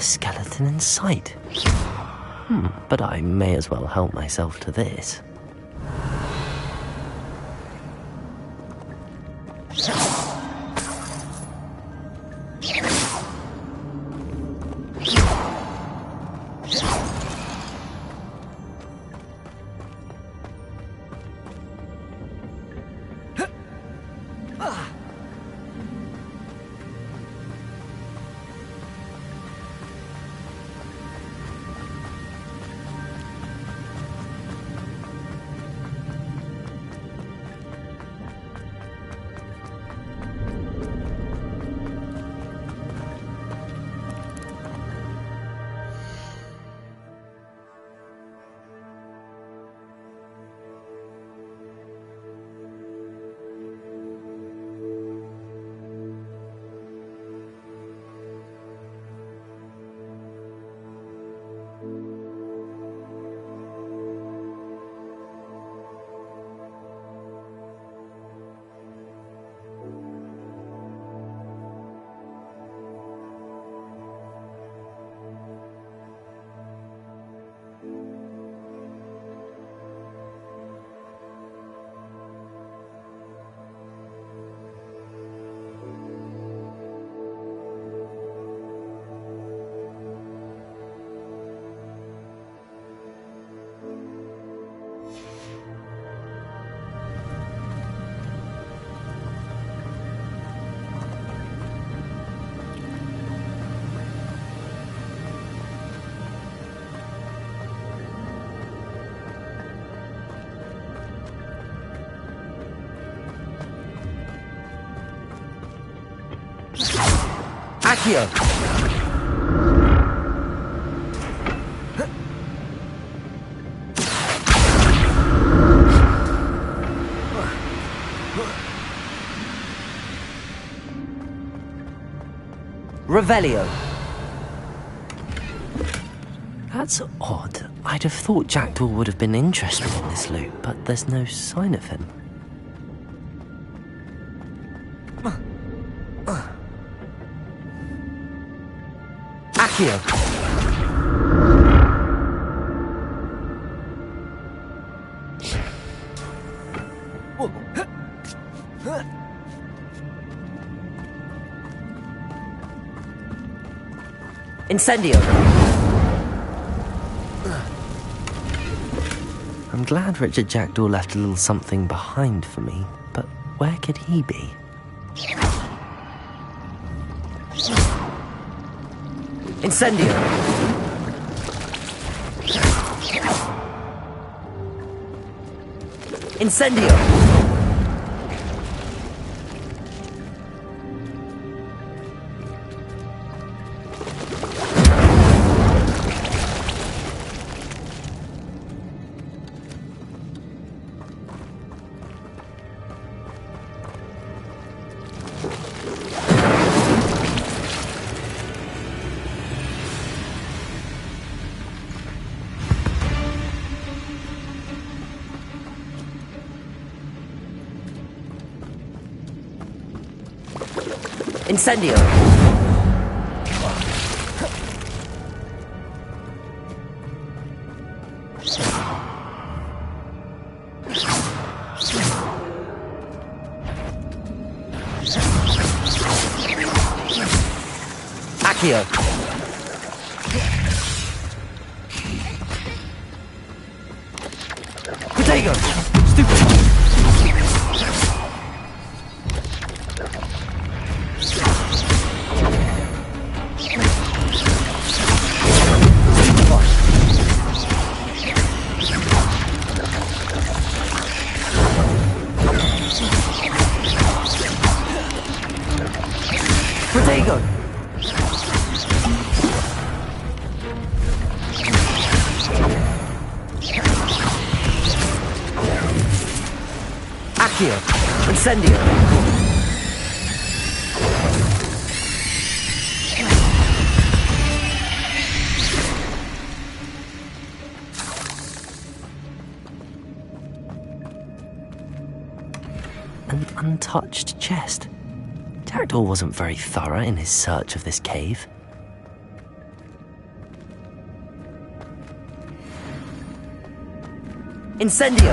skeleton in sight. But I may as well help myself to this. Accio! Revelio. That's odd. I'd have thought Jackdaw would have been interested in this loot, but there's no sign of him. Accio. Incendio. I'm glad Richard Jackdaw left a little something behind for me, but where could he be? Incendio. Incendio. Incendio. Accio. Potato. Stupid. Protego! Accio! Incendio! An untouched chest. Jackdaw wasn't very thorough in his search of this cave. Incendio!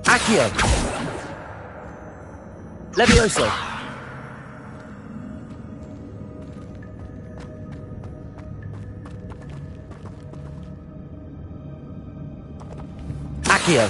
Accio! Levioso! Accio!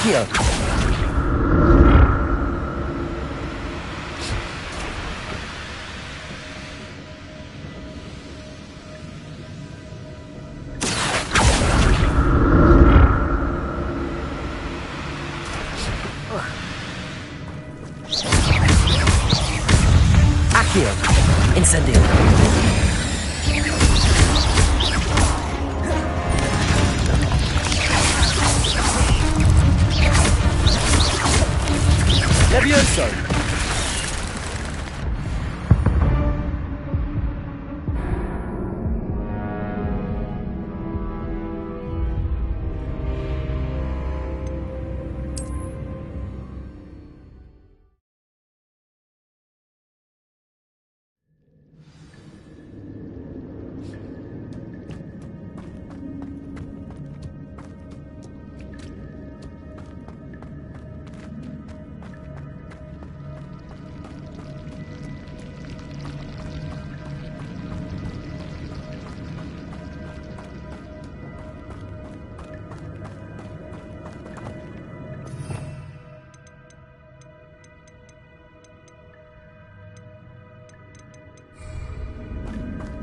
Accio! Accio! Incendio! Levioso!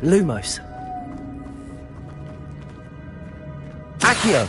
Lumos. Accio!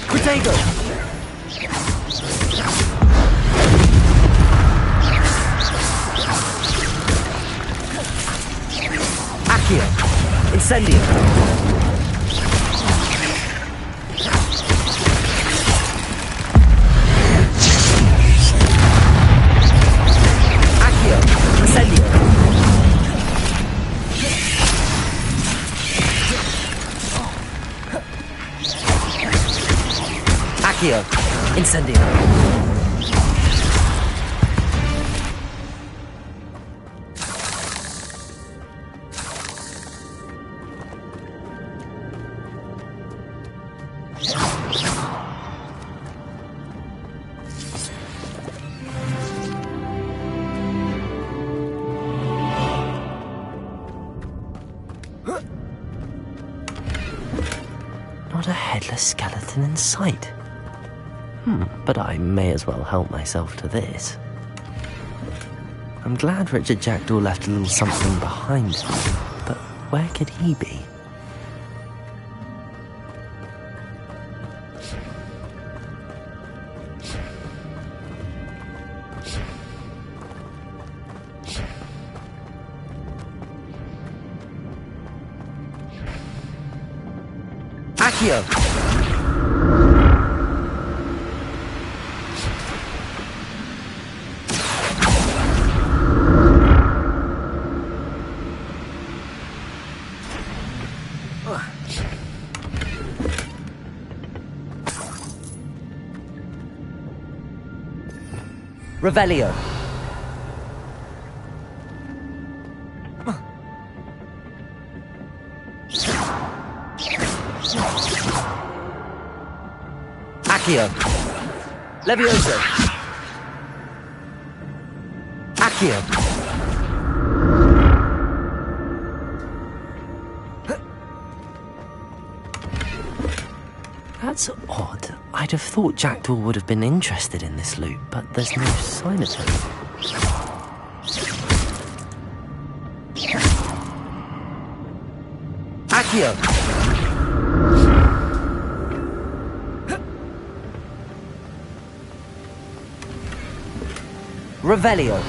Protego! Accio! Incendio! Accio! Incendio! Accio! Incendio! Not a headless skeleton in sight. But I may as well help myself to this. I'm glad Richard Jackdaw left a little something behind me, but where could he be? Accio! Revelio. Accio. Levioso. Accio. That's odd. I'd have thought Jackdaw would have been interested in this loot, but there's no sign of him. Accio! Revelio.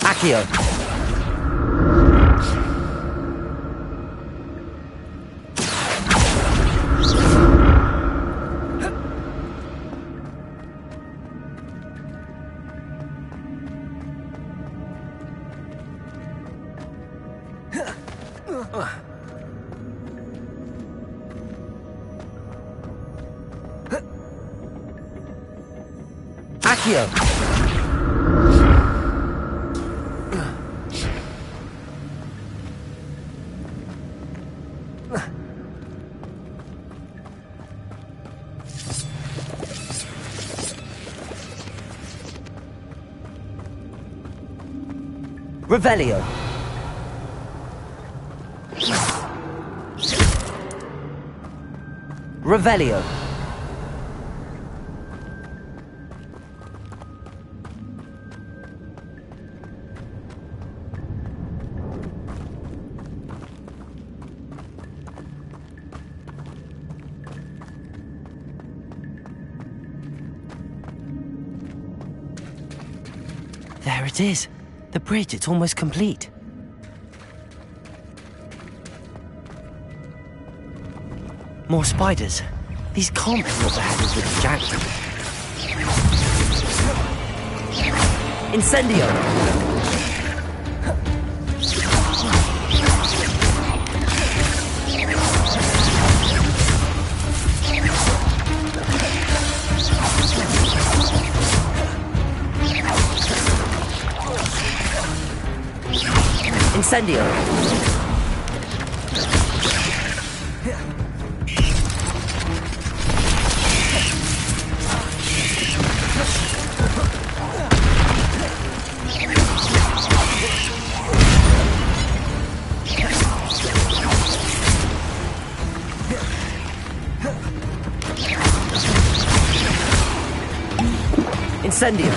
Accio. Accio. Revelio. Revelio. There it is. The bridge, it's almost complete. More spiders. These can't be what the hell is with the Jackdaw. Incendio! Incendio! Incendio!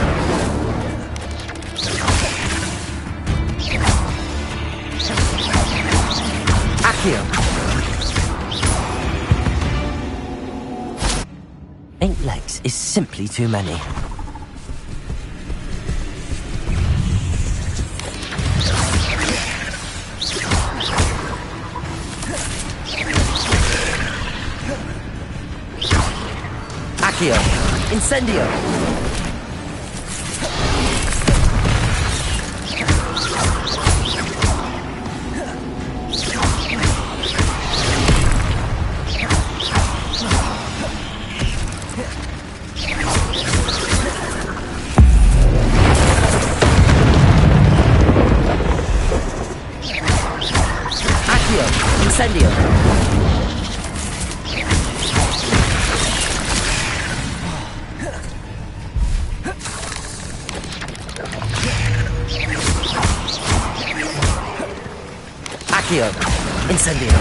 Accio! 8 legs is simply too many. Accio! Incendio! Incendio! Accio! Incendio!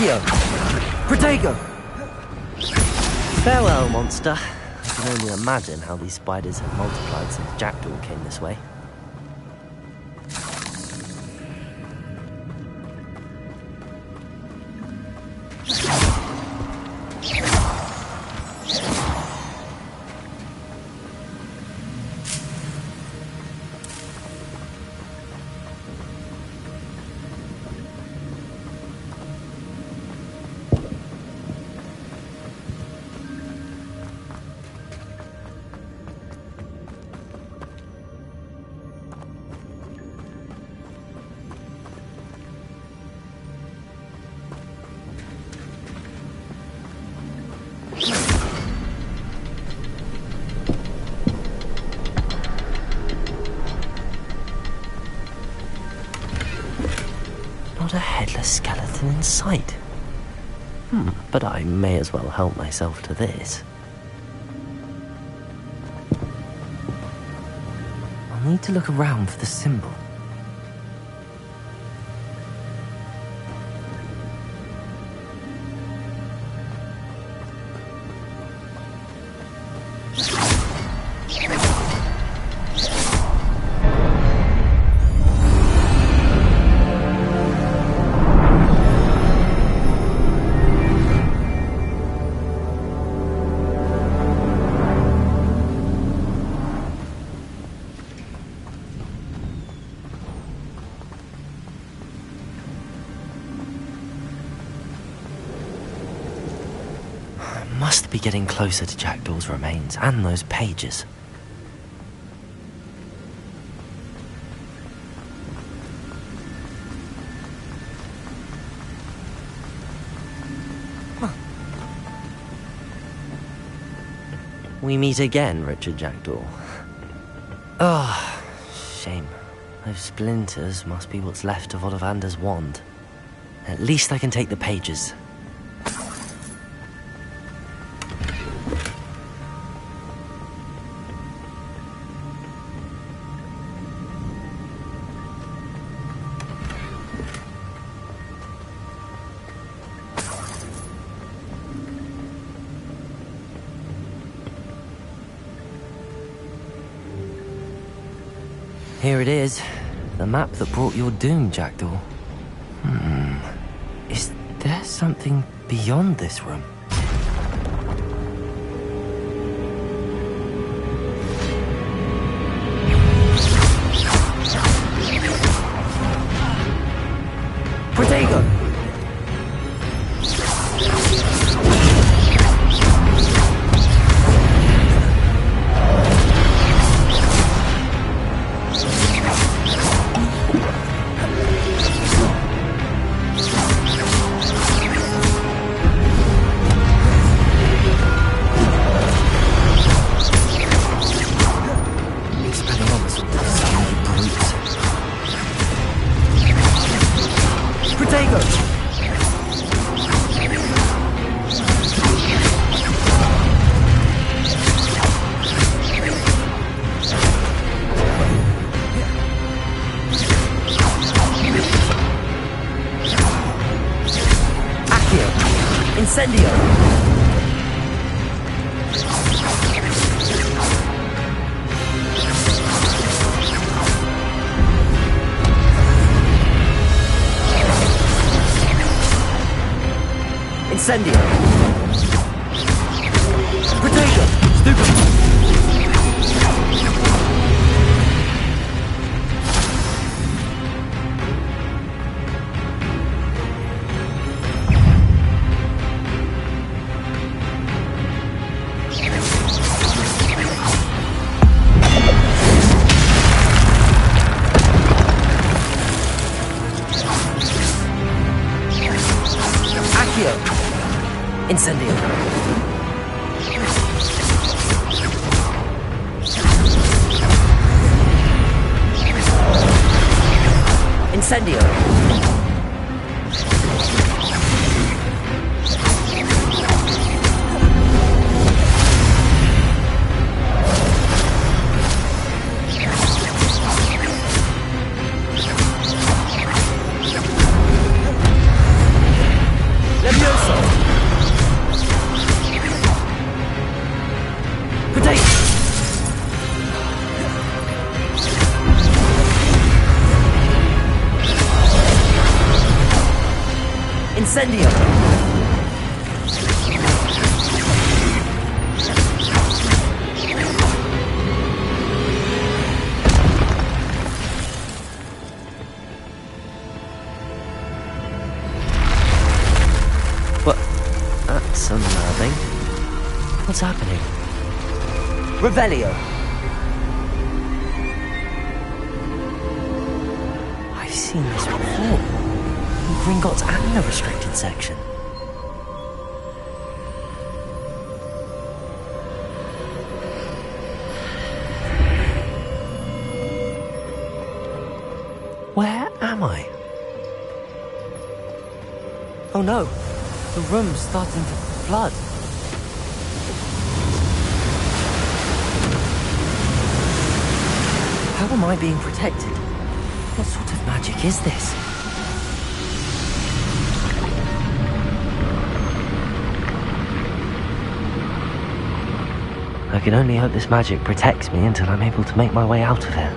Accio! Protego! Farewell, monster. I can only imagine how these spiders have multiplied since Jackdaw came this way. Not a headless skeleton in sight. But I may as well help myself to this. I'll need to look around for the symbol. Must be getting closer to Jackdaw's remains and those pages. We meet again, Richard Jackdaw. Shame. Those splinters must be what's left of Ollivander's wand. At least I can take the pages. Here it is, the map that brought your doom, Jackdaw. Is there something beyond this room? Protego! Incendio! Incendio! Protego! Stupid! Incendio. Incendio. Incendio! What? That's unnerving. What's happening? Revelio! I've seen this before. In Gringotts and the restricted section. Where am I? Oh no, the room's starting to flood. How am I being protected? What sort of magic is this? I can only hope this magic protects me until I'm able to make my way out of here.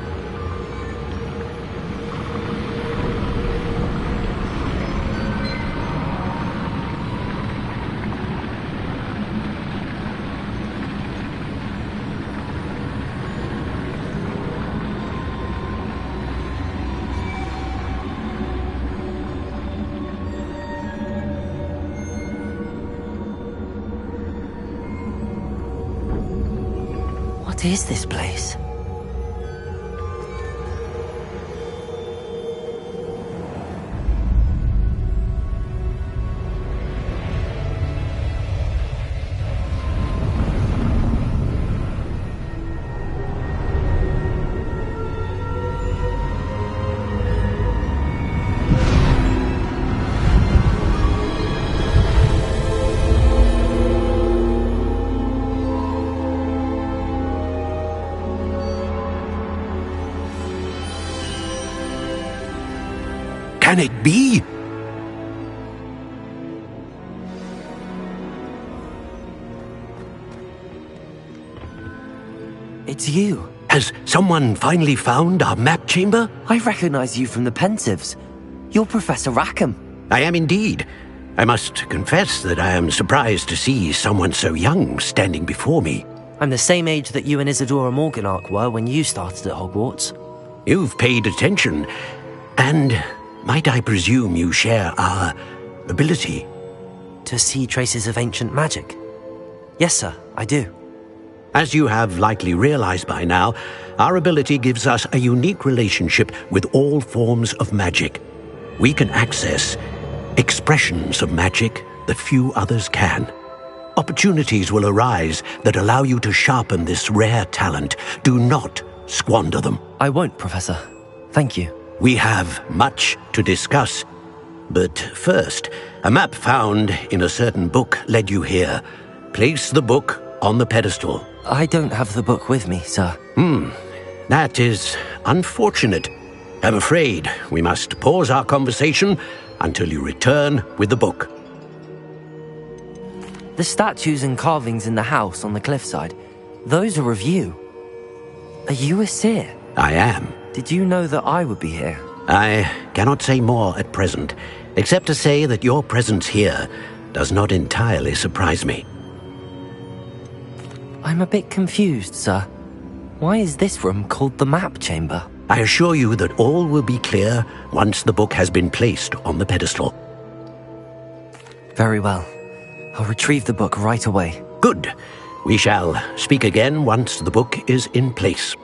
What is this place? Can it be? It's you. Has someone finally found our map chamber? I recognize you from the Pensives. You're Professor Rackham. I am indeed. I must confess that I am surprised to see someone so young standing before me. I'm the same age that you and Isadora Morganach were when you started at Hogwarts. You've paid attention, and might I presume you share our ability? To see traces of ancient magic? Yes, sir, I do. As you have likely realized by now, our ability gives us a unique relationship with all forms of magic. We can access expressions of magic that few others can. Opportunities will arise that allow you to sharpen this rare talent. Do not squander them. I won't, Professor. Thank you. We have much to discuss. But first, a map found in a certain book led you here. Place the book on the pedestal. I don't have the book with me, sir. That is unfortunate. I'm afraid we must pause our conversation until you return with the book. The statues and carvings in the house on the cliffside, those are of you. Are you a seer? I am. Did you know that I would be here? I cannot say more at present, except to say that your presence here does not entirely surprise me. I'm a bit confused, sir. Why is this room called the map chamber? I assure you that all will be clear once the book has been placed on the pedestal. Very well. I'll retrieve the book right away. Good. We shall speak again once the book is in place.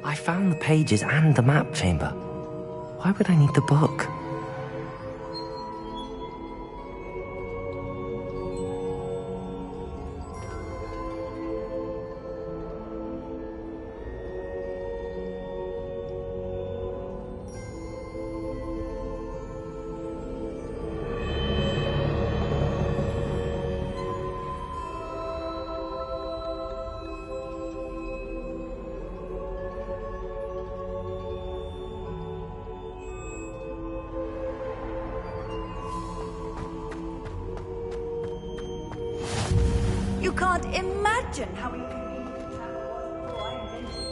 I found the pages and the map chamber. Why would I need the book? You can't imagine how inconvenient the travel was before I invented you.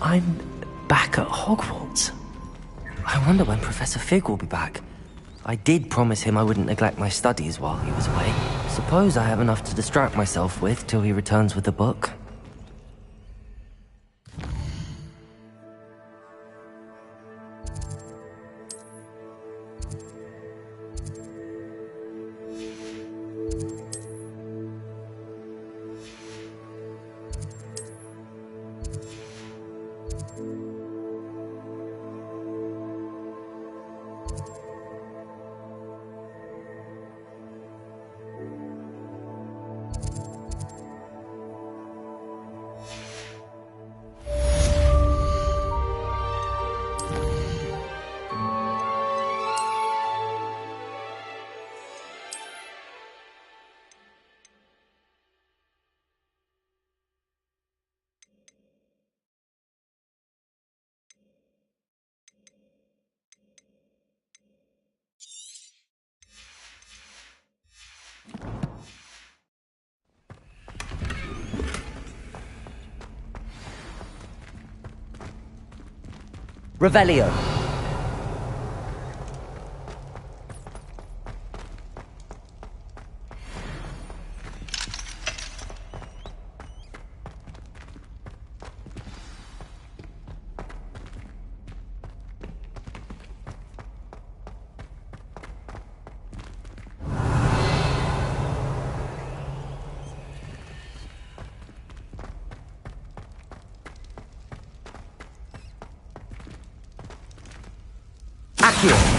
I'm back at Hogwarts. I wonder when Professor Fig will be back. I did promise him I wouldn't neglect my studies while he was away. Suppose I have enough to distract myself with till he returns with the book. Revelio. Accio.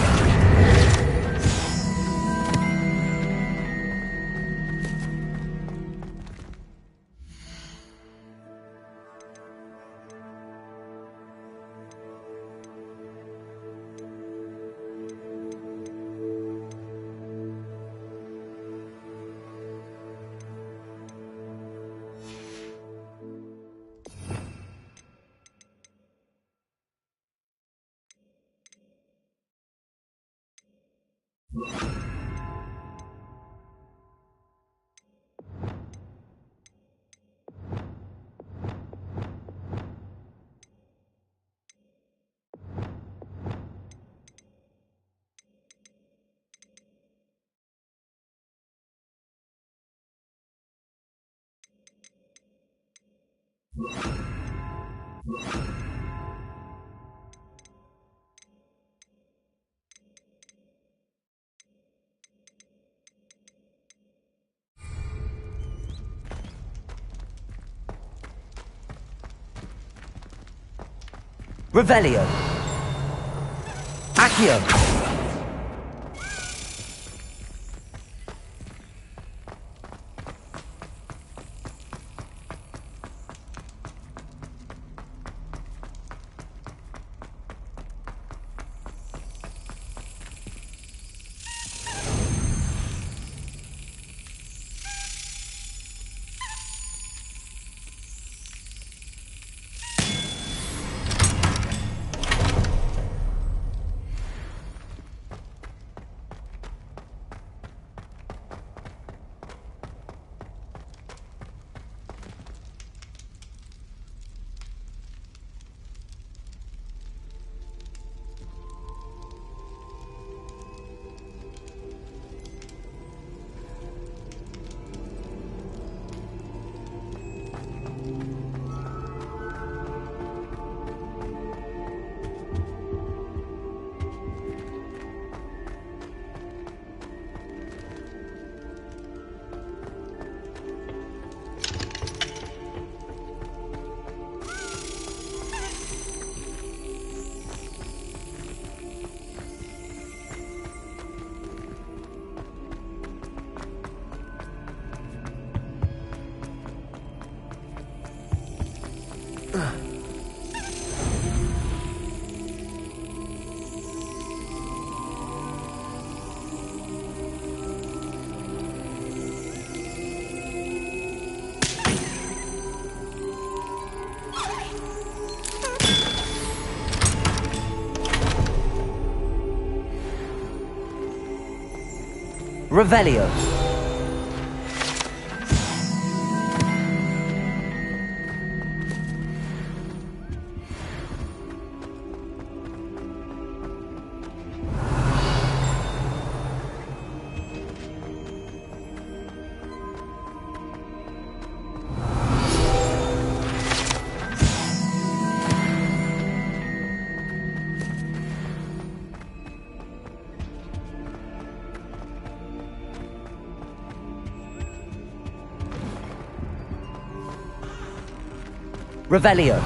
Revelio. Accio. Revelio. Revelio.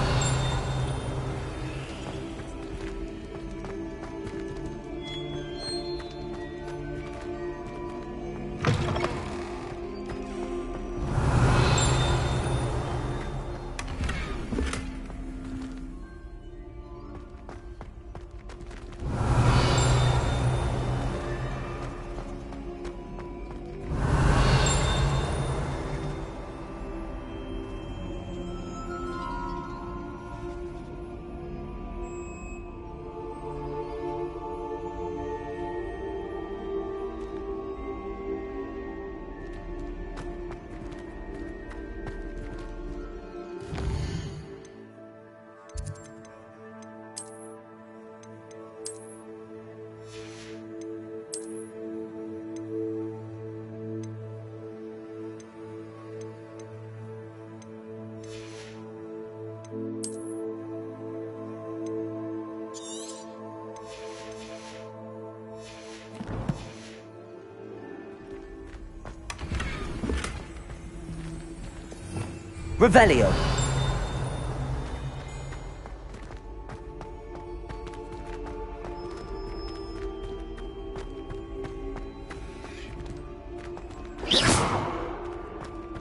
Revelio.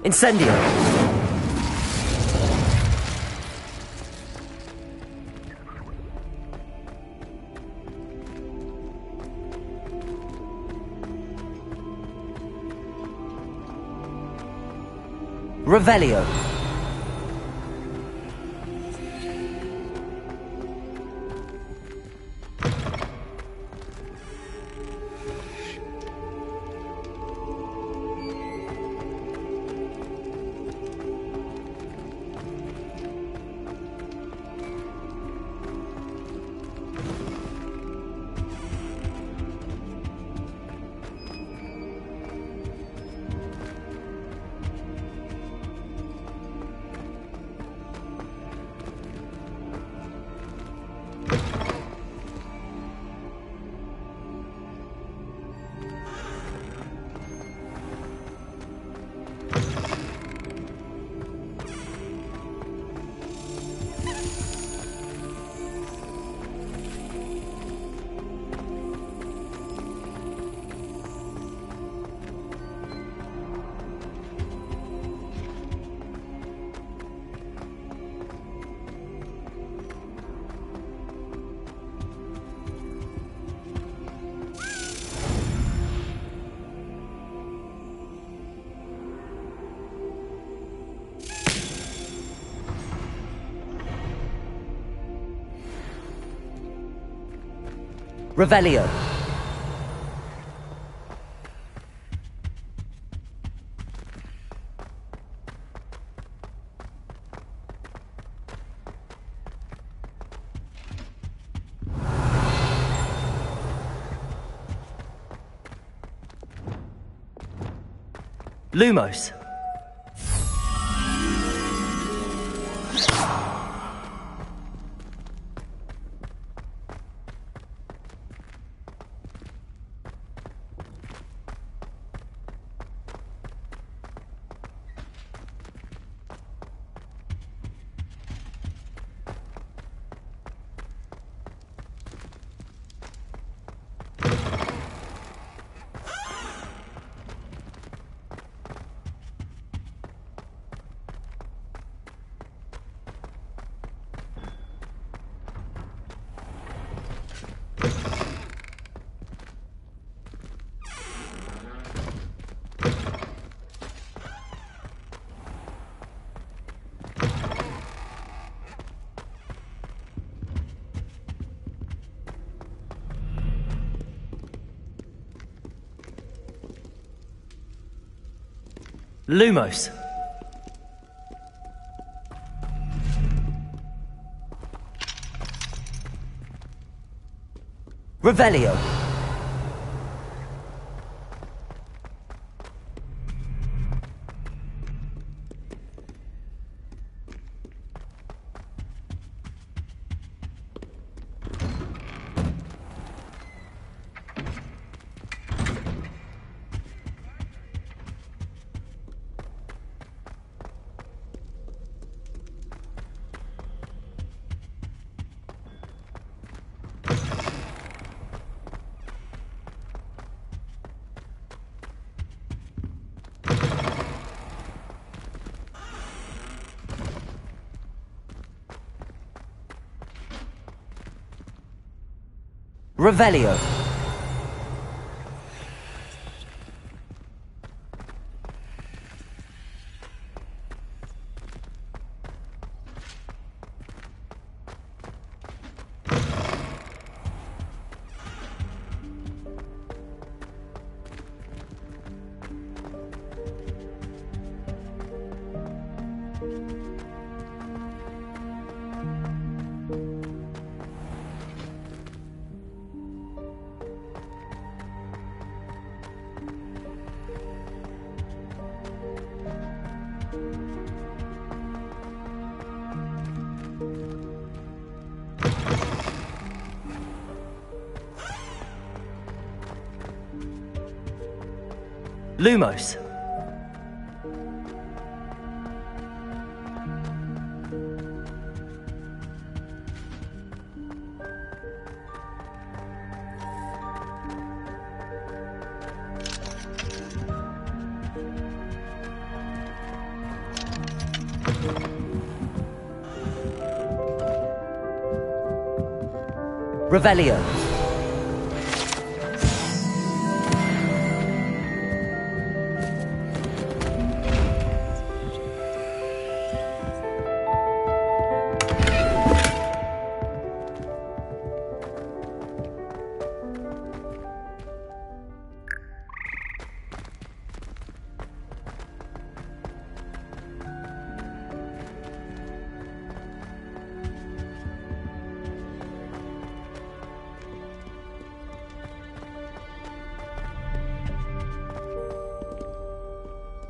Incendio. Revelio. Revelio. Lumos. Lumos. Revelio. Revelio. Lumos. Revelio.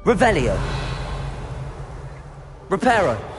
Revelio. Reparo.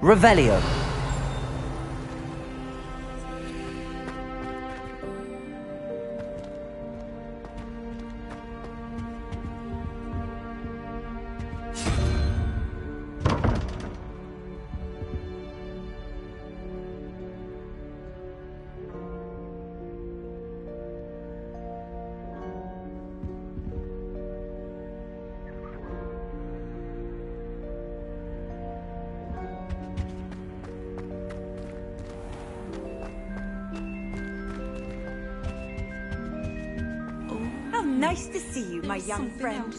Revelio. Nice to see you, my young friend.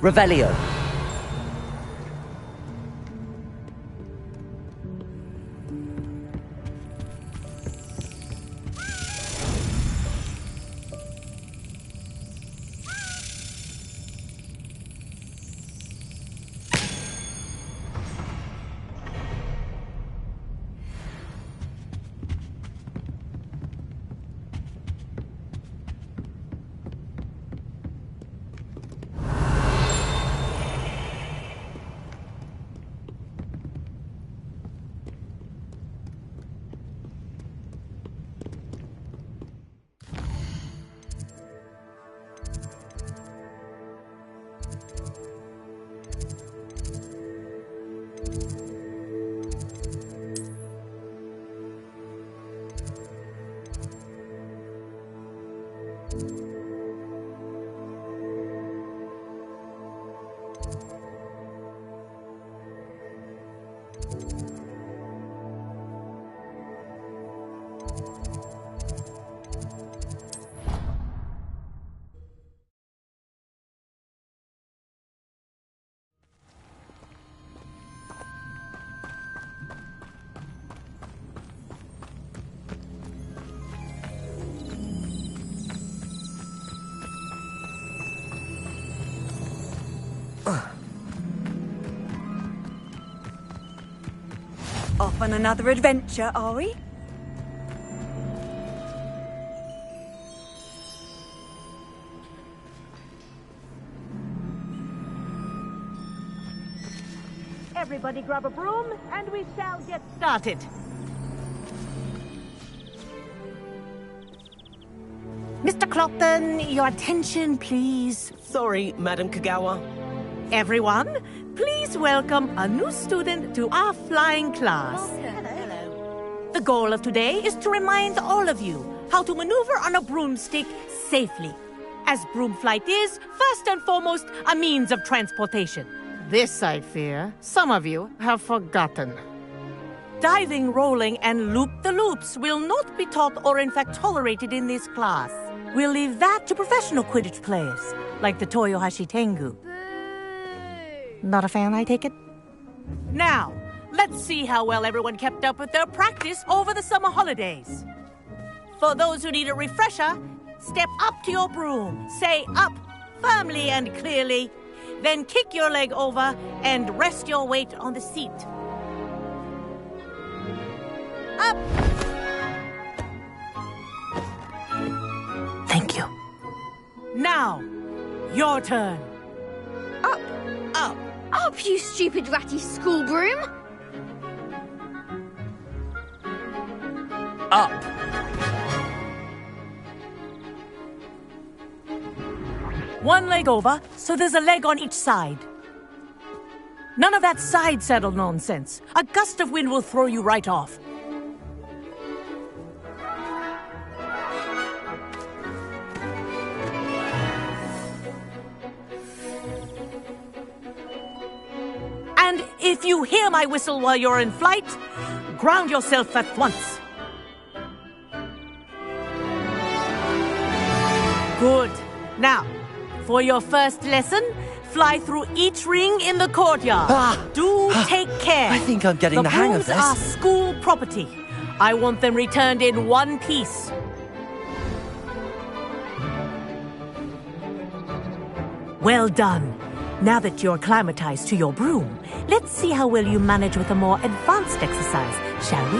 Revelio. Off on another adventure, are we? Everybody grab a broom, and we shall get started. Mr. Clopton, your attention, please. Sorry, Madam Kagawa. Everyone, please welcome a new student to our flying class. Hello. The goal of today is to remind all of you how to maneuver on a broomstick safely, as broom flight is, first and foremost, a means of transportation. This, I fear, some of you have forgotten. Diving, rolling, and loop-the-loops will not be taught or in fact tolerated in this class. We'll leave that to professional Quidditch players, like the Toyohashi Tengu. Not a fan, I take it? Now, let's see how well everyone kept up with their practice over the summer holidays. For those who need a refresher, step up to your broom, say up firmly and clearly, then kick your leg over and rest your weight on the seat. Up! Thank you. Now, your turn. Up! Up! Up, you stupid ratty school broom! Up. One leg over, so there's a leg on each side. None of that side saddle nonsense. A gust of wind will throw you right off. And if you hear my whistle while you're in flight, ground yourself at once. Good. Now, for your first lesson, fly through each ring in the courtyard. Do take care. I think I'm getting the hang of brooms are this. school property. I want them returned in one piece. Well done. Now that you're acclimatized to your broom, let's see how well you manage with a more advanced exercise, shall we?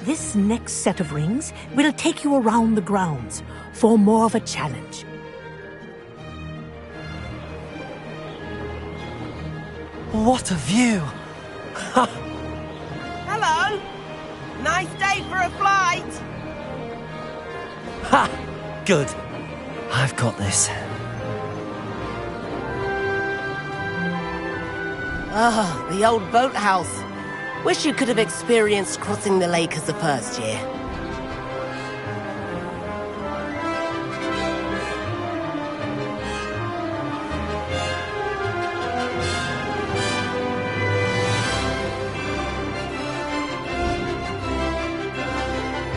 This next set of rings will take you around the grounds for more of a challenge. What a view! Hello! Nice day for a flight! Ha! Good. I've got this. Ah, the old boathouse. Wish you could have experienced crossing the lake as the first year.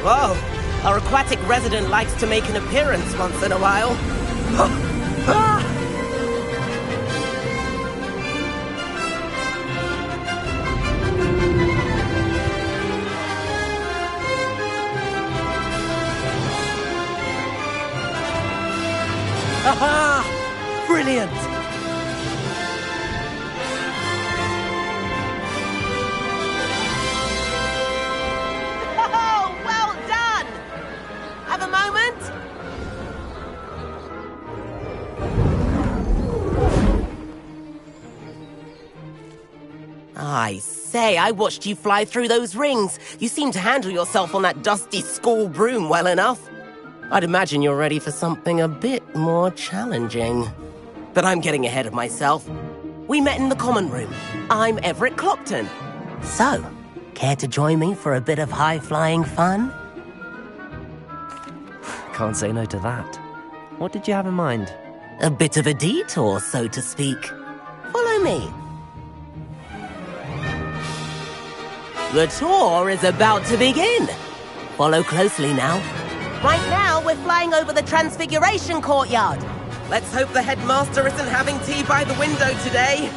Whoa! Our aquatic resident likes to make an appearance once in a while. Aha! Brilliant! Oh, well done! Have a moment? I say, I watched you fly through those rings. You seem to handle yourself on that dusty school broom well enough. I'd imagine you're ready for something a bit more challenging. But I'm getting ahead of myself. We met in the common room. I'm Everett Clopton. So, care to join me for a bit of high-flying fun? Can't say no to that. What did you have in mind? A bit of a detour, so to speak. Follow me. The tour is about to begin. Follow closely now. Right now, we're flying over the Transfiguration Courtyard. Let's hope the headmaster isn't having tea by the window today.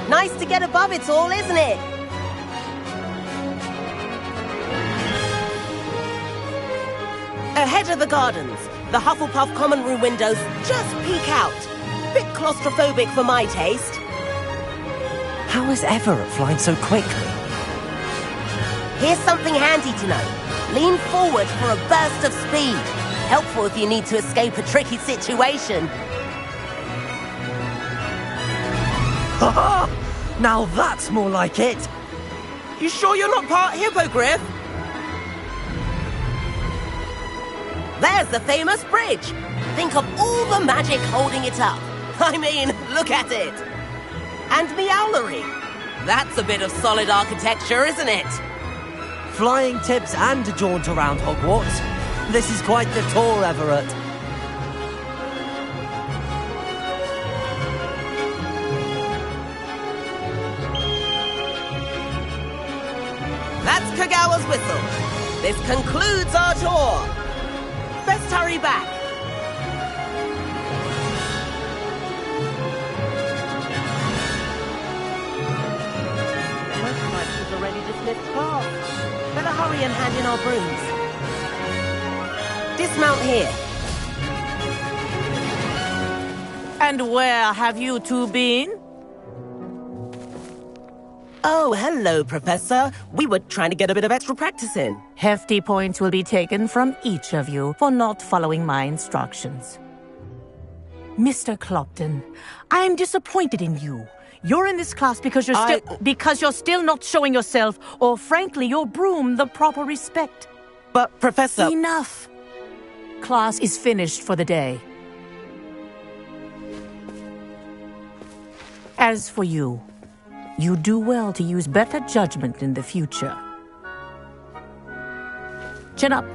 Nice to get above it all, isn't it? Ahead of the gardens, the Hufflepuff common room windows just peek out. Bit claustrophobic for my taste. How is Everett flying so quickly? Here's something handy to know. Lean forward for a burst of speed. Helpful if you need to escape a tricky situation. Ha! Now that's more like it! You sure you're not part hippogriff? There's the famous bridge. Think of all the magic holding it up. I mean, look at it. And Meowlery. That's a bit of solid architecture, isn't it? Flying tips and a jaunt around Hogwarts. This is quite the tour, Everett. That's Kagawa's whistle. This concludes our tour. Best hurry back. Looks like she's already dismissed class. Better hurry and hand in our brooms. Dismount here. And where have you two been? Oh, hello, Professor. We were trying to get a bit of extra practice in. Hefty points will be taken from each of you for not following my instructions. Mr. Clopton, I am disappointed in you. You're in this class because you're still not showing yourself, or frankly, your broom the proper respect. But, Professor... Enough. Class is finished for the day. As for you, you do well to use better judgment in the future. Chin up.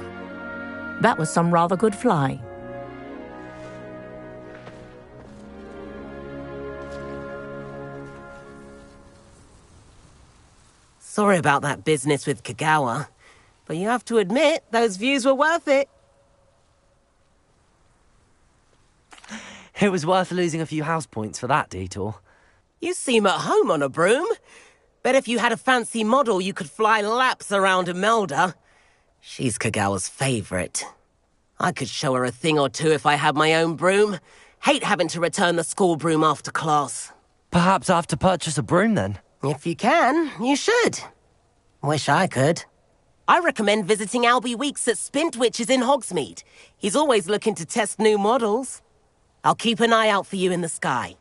That was some rather good flying. Sorry about that business with Kagawa, but you have to admit, those views were worth it. It was worth losing a few house points for that detour. You seem at home on a broom. Bet if you had a fancy model, you could fly laps around Imelda. She's Kagawa's favorite. I could show her a thing or two if I had my own broom. Hate having to return the school broom after class. Perhaps I have to purchase a broom then. If you can, you should. Wish I could. I recommend visiting Albie Weeks at Spintwitches in Hogsmeade. He's always looking to test new models. I'll keep an eye out for you in the sky.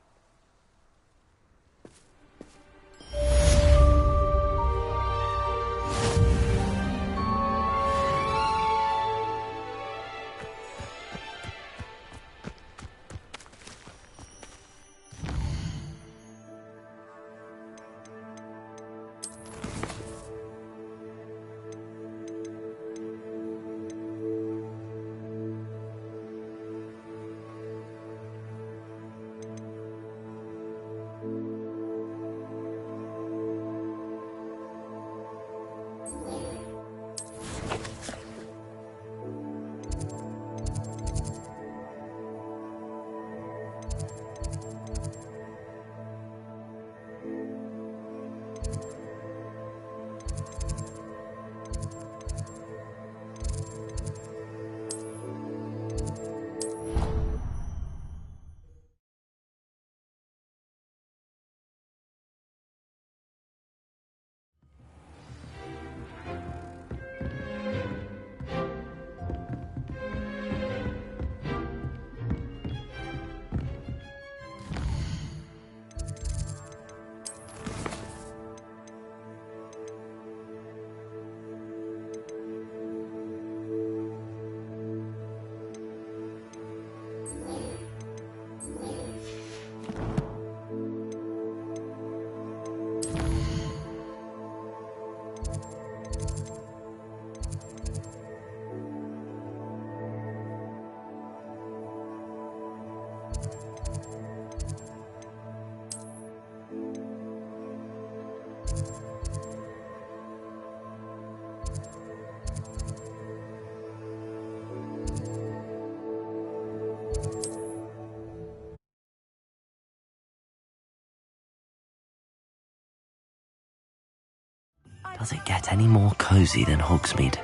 Does it get any more cozy than Hogsmeade?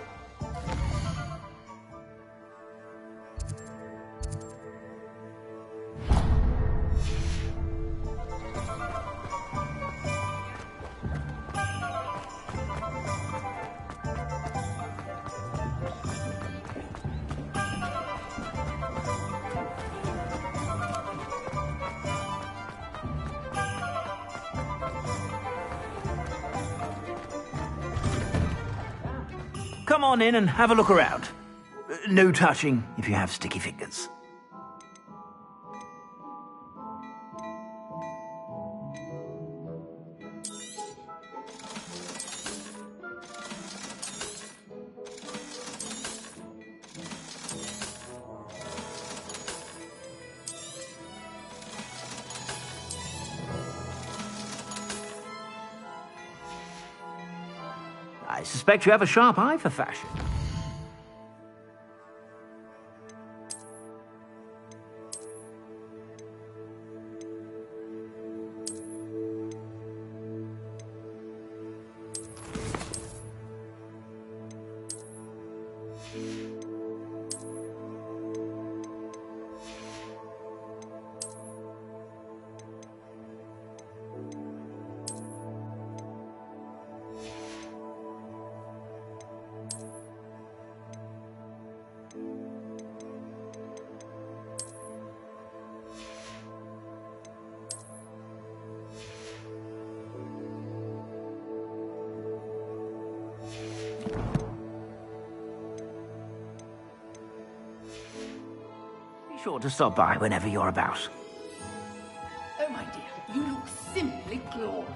Come on in and have a look around. No touching if you have sticky fingers. I suspect you have a sharp eye for fashion. Be sure to stop by whenever you're about. Oh, my dear, you look simply glorious.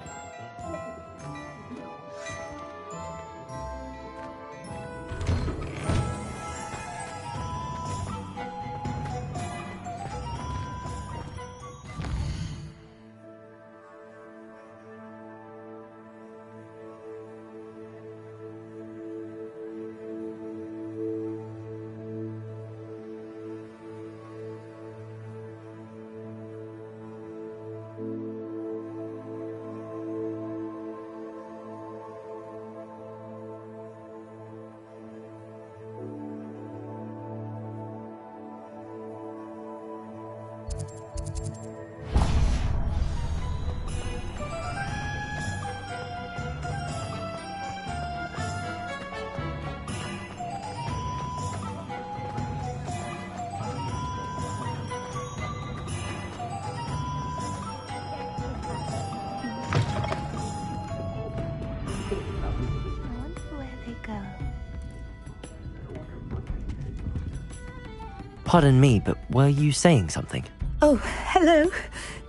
Pardon me, but were you saying something? Oh, hello.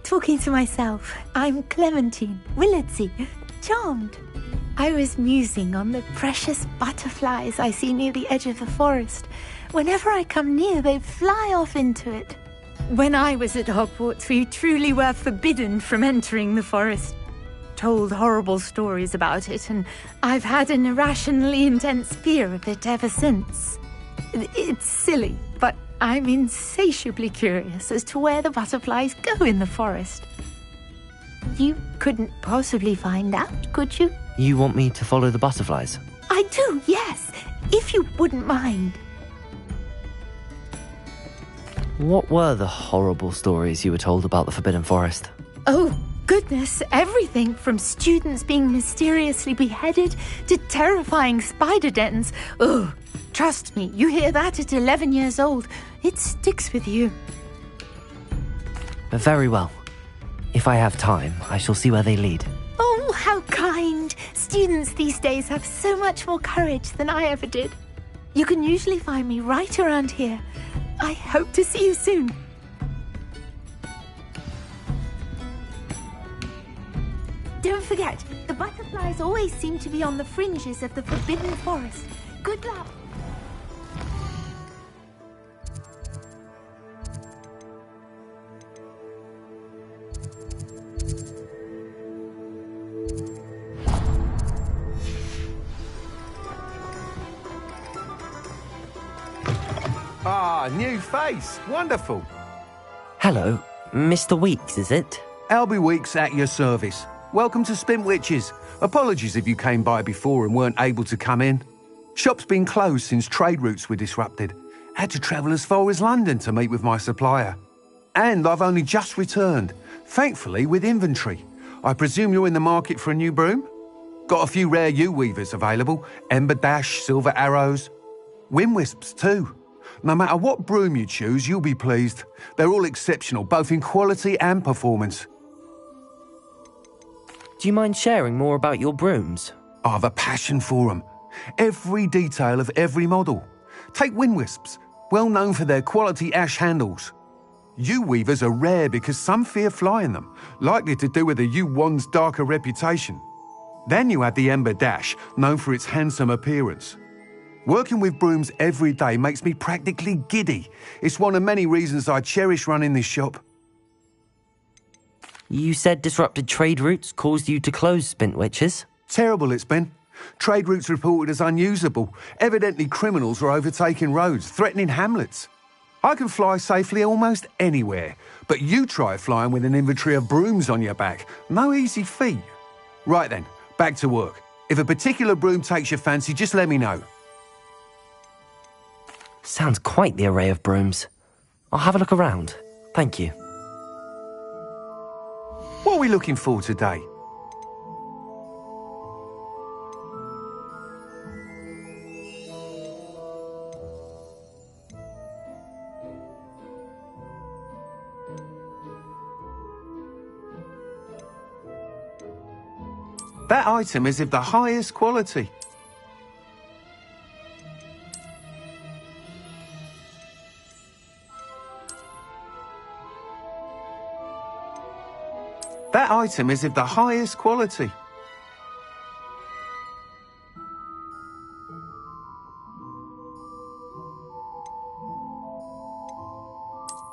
Talking to myself. I'm Clementine, Willardsey, charmed. I was musing on the precious butterflies I see near the edge of the forest. Whenever I come near, they fly off into it. When I was at Hogwarts, we truly were forbidden from entering the forest. Told horrible stories about it, and I've had an irrationally intense fear of it ever since. It's silly, but I'm insatiably curious as to where the butterflies go in the forest. You couldn't possibly find out, could you? You want me to follow the butterflies? I do, yes, if you wouldn't mind. What were the horrible stories you were told about the Forbidden Forest? Oh, goodness, everything from students being mysteriously beheaded to terrifying spider dens. Oh, trust me, you hear that at 11 years old, it sticks with you. Very well. If I have time, I shall see where they lead. Oh, how kind. Students these days have so much more courage than I ever did. You can usually find me right around here. I hope to see you soon. Don't forget, the butterflies always seem to be on the fringes of the Forbidden Forest. Good luck. Ah, new face. Wonderful. Hello, Mr. Weeks, is it? Albie Weeks at your service. Welcome to Spintwitches. Apologies if you came by before and weren't able to come in. Shop's been closed since trade routes were disrupted. Had to travel as far as London to meet with my supplier. And I've only just returned, thankfully with inventory. I presume you're in the market for a new broom? Got a few rare U-weavers available. Ember Dash, Silver Arrows. Wind Wisps too. No matter what broom you choose, you'll be pleased. They're all exceptional, both in quality and performance. Do you mind sharing more about your brooms? I have a passion for them. Every detail of every model. Take Wind Wisps, well known for their quality ash handles. U-weavers are rare because some fear flying them, likely to do with the U-wand's darker reputation. Then you have the Ember Dash, known for its handsome appearance. Working with brooms every day makes me practically giddy. It's one of many reasons I cherish running this shop. You said disrupted trade routes caused you to close Spintwitches? Terrible it's been. Trade routes reported as unusable. Evidently criminals are overtaking roads, threatening hamlets. I can fly safely almost anywhere, but you try flying with an inventory of brooms on your back. No easy feat. Right then, back to work. If a particular broom takes your fancy, just let me know. Sounds quite the array of brooms. I'll have a look around. Thank you. What are we looking for today? That item is of the highest quality. That item is of the highest quality.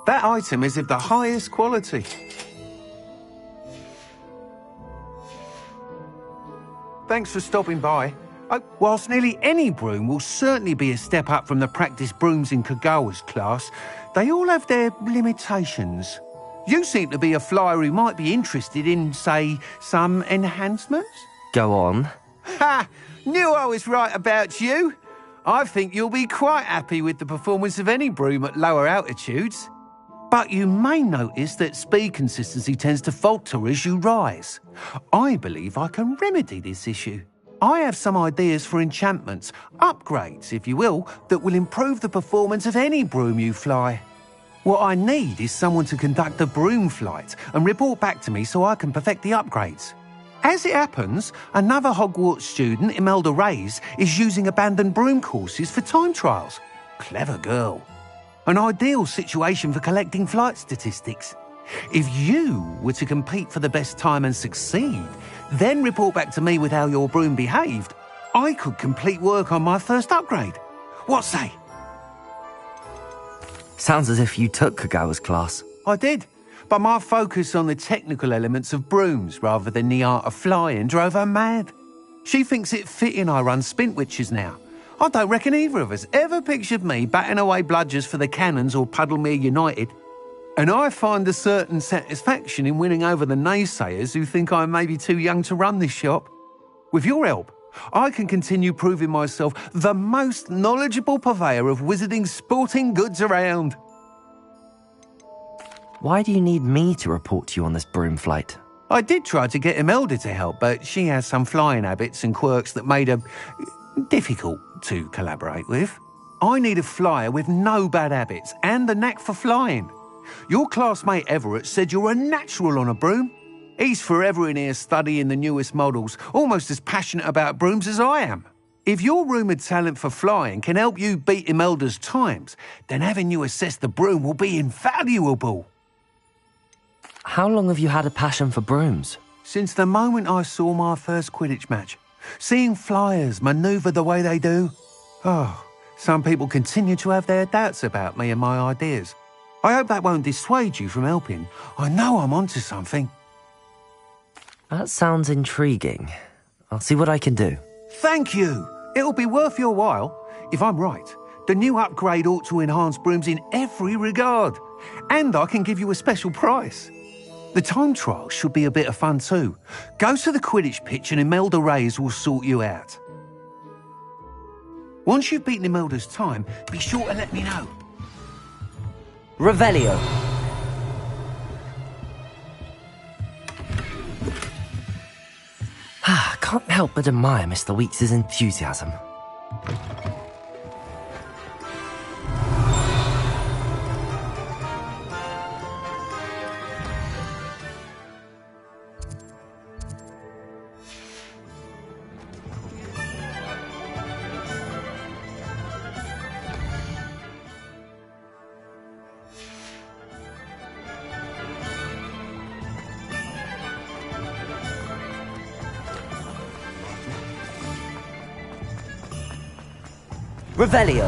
That item is of the highest quality. Thanks for stopping by. Whilst nearly any broom will certainly be a step up from the practice brooms in Kagawa's class, they all have their limitations. You seem to be a flyer who might be interested in, say, some enhancements? Go on. Ha! Knew I was right about you. I think you'll be quite happy with the performance of any broom at lower altitudes. But you may notice that speed consistency tends to falter as you rise. I believe I can remedy this issue. I have some ideas for enchantments, upgrades, if you will, that will improve the performance of any broom you fly. What I need is someone to conduct a broom flight and report back to me so I can perfect the upgrades. As it happens, another Hogwarts student, Imelda Reyes, is using abandoned broom courses for time trials. Clever girl. An ideal situation for collecting flight statistics. If you were to compete for the best time and succeed, then report back to me with how your broom behaved, I could complete work on my first upgrade. What say? Sounds as if you took Kagawa's class. I did, but my focus on the technical elements of brooms rather than the art of flying drove her mad. She thinks it fitting I run Spintwitches now. I don't reckon either of us ever pictured me batting away bludgers for the Cannons or Puddlemere United. And I find a certain satisfaction in winning over the naysayers who think I may be too young to run this shop. With your help, I can continue proving myself the most knowledgeable purveyor of wizarding sporting goods around. Why do you need me to report to you on this broom flight? I did try to get Imelda to help, but she has some flying habits and quirks that made her difficult to collaborate with. I need a flyer with no bad habits and the knack for flying. Your classmate Everett said you're a natural on a broom. He's forever in here studying the newest models, almost as passionate about brooms as I am. If your rumoured talent for flying can help you beat Imelda's times, then having you assess the broom will be invaluable. How long have you had a passion for brooms? Since the moment I saw my first Quidditch match. Seeing flyers manoeuvre the way they do. Oh, some people continue to have their doubts about me and my ideas. I hope that won't dissuade you from helping. I know I'm onto something. That sounds intriguing. I'll see what I can do. Thank you. It'll be worth your while. If I'm right, the new upgrade ought to enhance brooms in every regard. And I can give you a special price. The time trial should be a bit of fun too. Go to the Quidditch pitch and Imelda Reyes will sort you out. Once you've beaten Imelda's time, be sure to let me know. Revelio. Can't help but admire Mr. Weeks' enthusiasm. Revelio.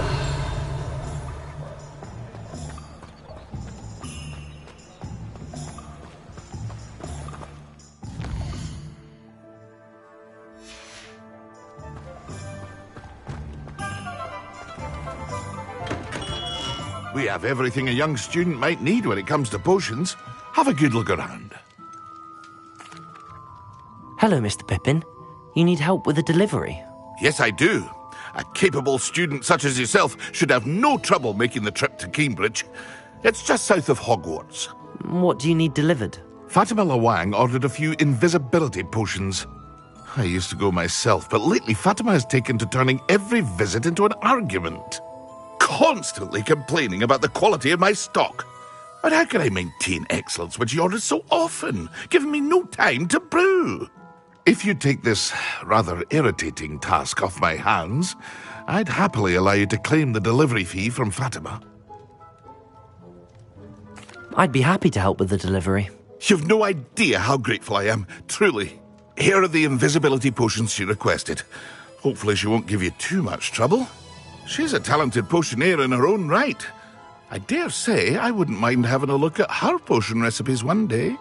We have everything a young student might need when it comes to potions. Have a good look around. Hello, Mr. Pippin. You need help with a delivery? Yes, I do. A capable student such as yourself should have no trouble making the trip to Cambridge. It's just south of Hogwarts. What do you need delivered? Fatima Lawang ordered a few invisibility potions. I used to go myself, but lately Fatima has taken to turning every visit into an argument. Constantly complaining about the quality of my stock. But how can I maintain excellence when she orders so often, giving me no time to brew? If you take this rather irritating task off my hands, I'd happily allow you to claim the delivery fee from Fatima. I'd be happy to help with the delivery. You've no idea how grateful I am, truly. Here are the invisibility potions she requested. Hopefully she won't give you too much trouble. She's a talented potioneer in her own right. I dare say I wouldn't mind having a look at her potion recipes one day.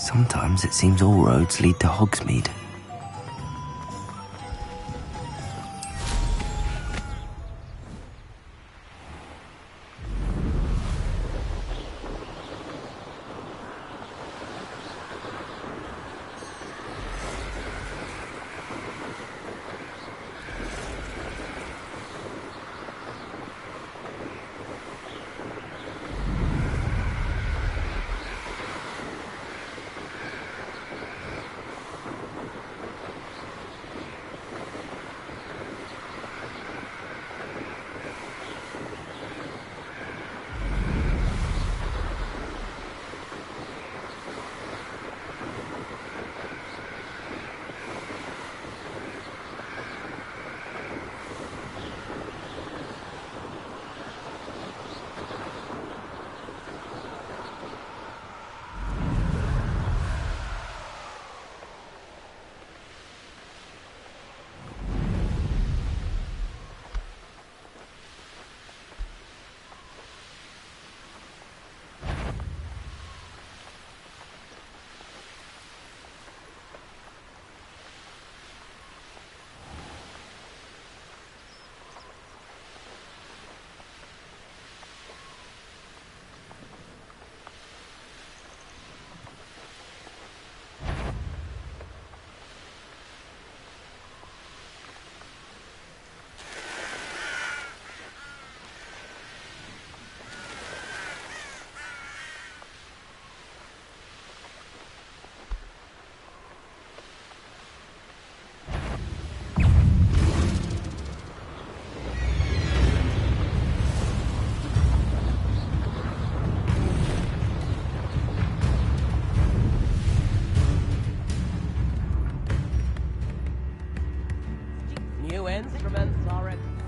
Sometimes it seems all roads lead to Hogsmeade.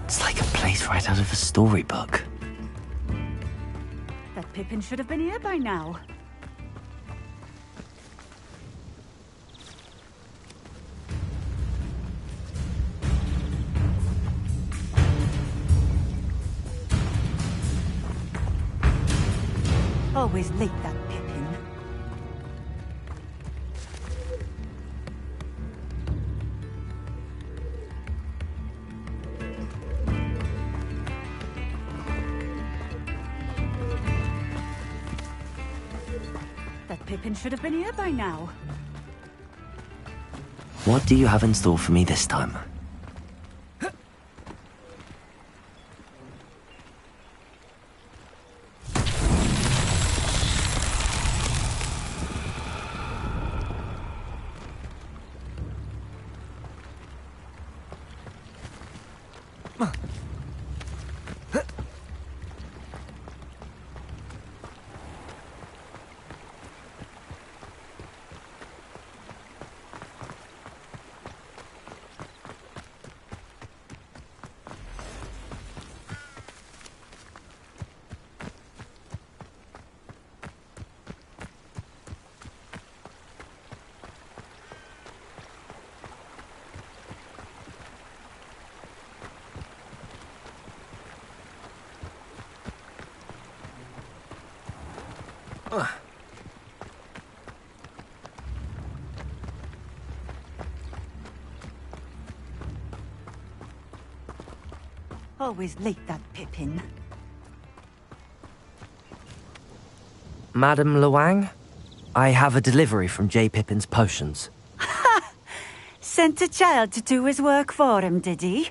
It's like a place right out of a storybook. That Pippin should have been here by now. Always late, that Pippin. That Pippin should have been here by now. What do you have in store for me this time? Always late, that Pippin. Madam Luang, I have a delivery from J. Pippin's potions. Sent a child to do his work for him, did he?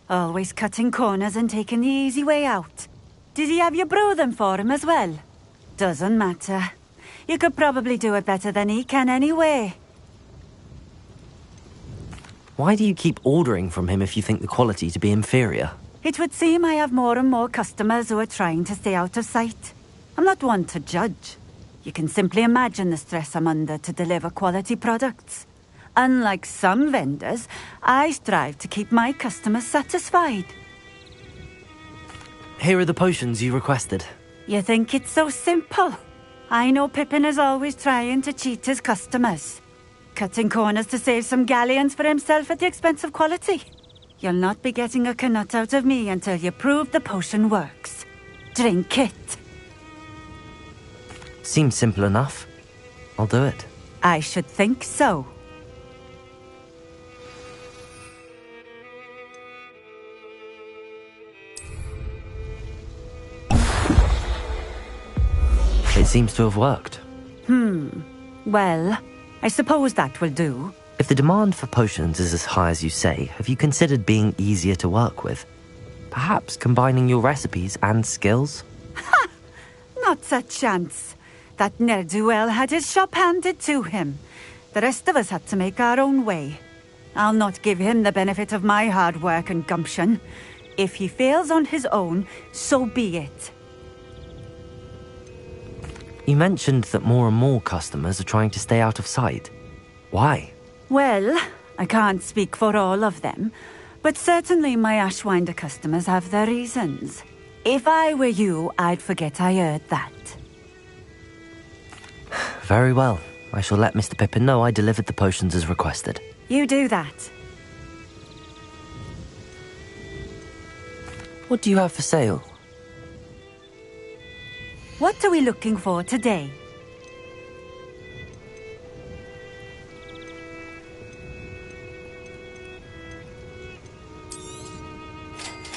Always cutting corners and taking the easy way out. Did he have you brew them for him as well? Doesn't matter. You could probably do it better than he can anyway. Why do you keep ordering from him if you think the quality to be inferior? It would seem I have more and more customers who are trying to stay out of sight. I'm not one to judge. You can simply imagine the stress I'm under to deliver quality products. Unlike some vendors, I strive to keep my customers satisfied. Here are the potions you requested. You think it's so simple? I know Pippin is always trying to cheat his customers. Cutting corners to save some galleons for himself at the expense of quality. You'll not be getting a canut out of me until you prove the potion works. Drink it. Seems simple enough. I'll do it. I should think so. It seems to have worked. Well, I suppose that will do. If the demand for potions is as high as you say, have you considered being easier to work with? Perhaps combining your recipes and skills? Not a chance. That ne'er-do-well had his shop handed to him. The rest of us had to make our own way. I'll not give him the benefit of my hard work and gumption. If he fails on his own, so be it. You mentioned that more and more customers are trying to stay out of sight. Why? Well, I can't speak for all of them, but certainly my Ashwinder customers have their reasons. If I were you, I'd forget I heard that. Very well. I shall let Mr. Pippin know I delivered the potions as requested. You do that. What do you have for sale? What are we looking for today?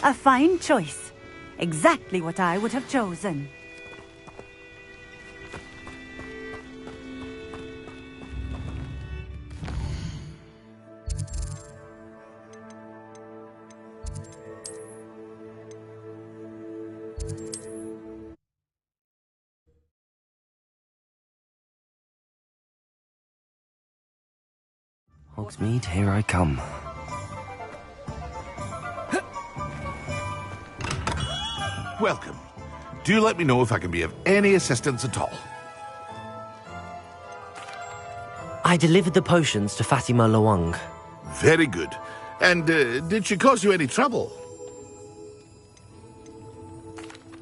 A fine choice. Exactly what I would have chosen. Hogsmeade, here I come. Welcome. Do let me know if I can be of any assistance at all. I delivered the potions to Fatima Lawang. Very good. And did she cause you any trouble?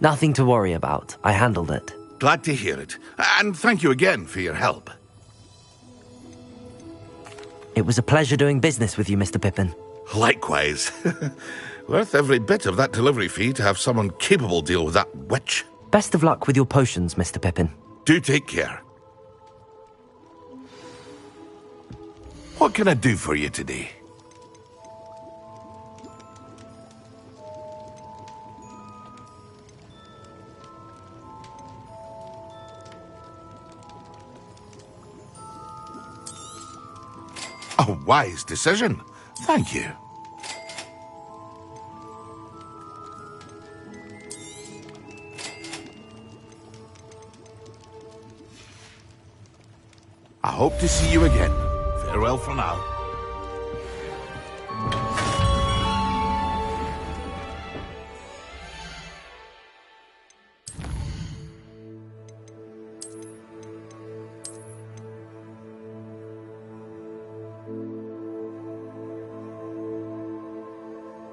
Nothing to worry about. I handled it. Glad to hear it. And thank you again for your help. It was a pleasure doing business with you, Mr. Pippin. Likewise. Worth every bit of that delivery fee to have someone capable deal with that witch. Best of luck with your potions, Mr. Pippin. Do take care. What can I do for you today? A wise decision. Thank you. I hope to see you again. Farewell for now.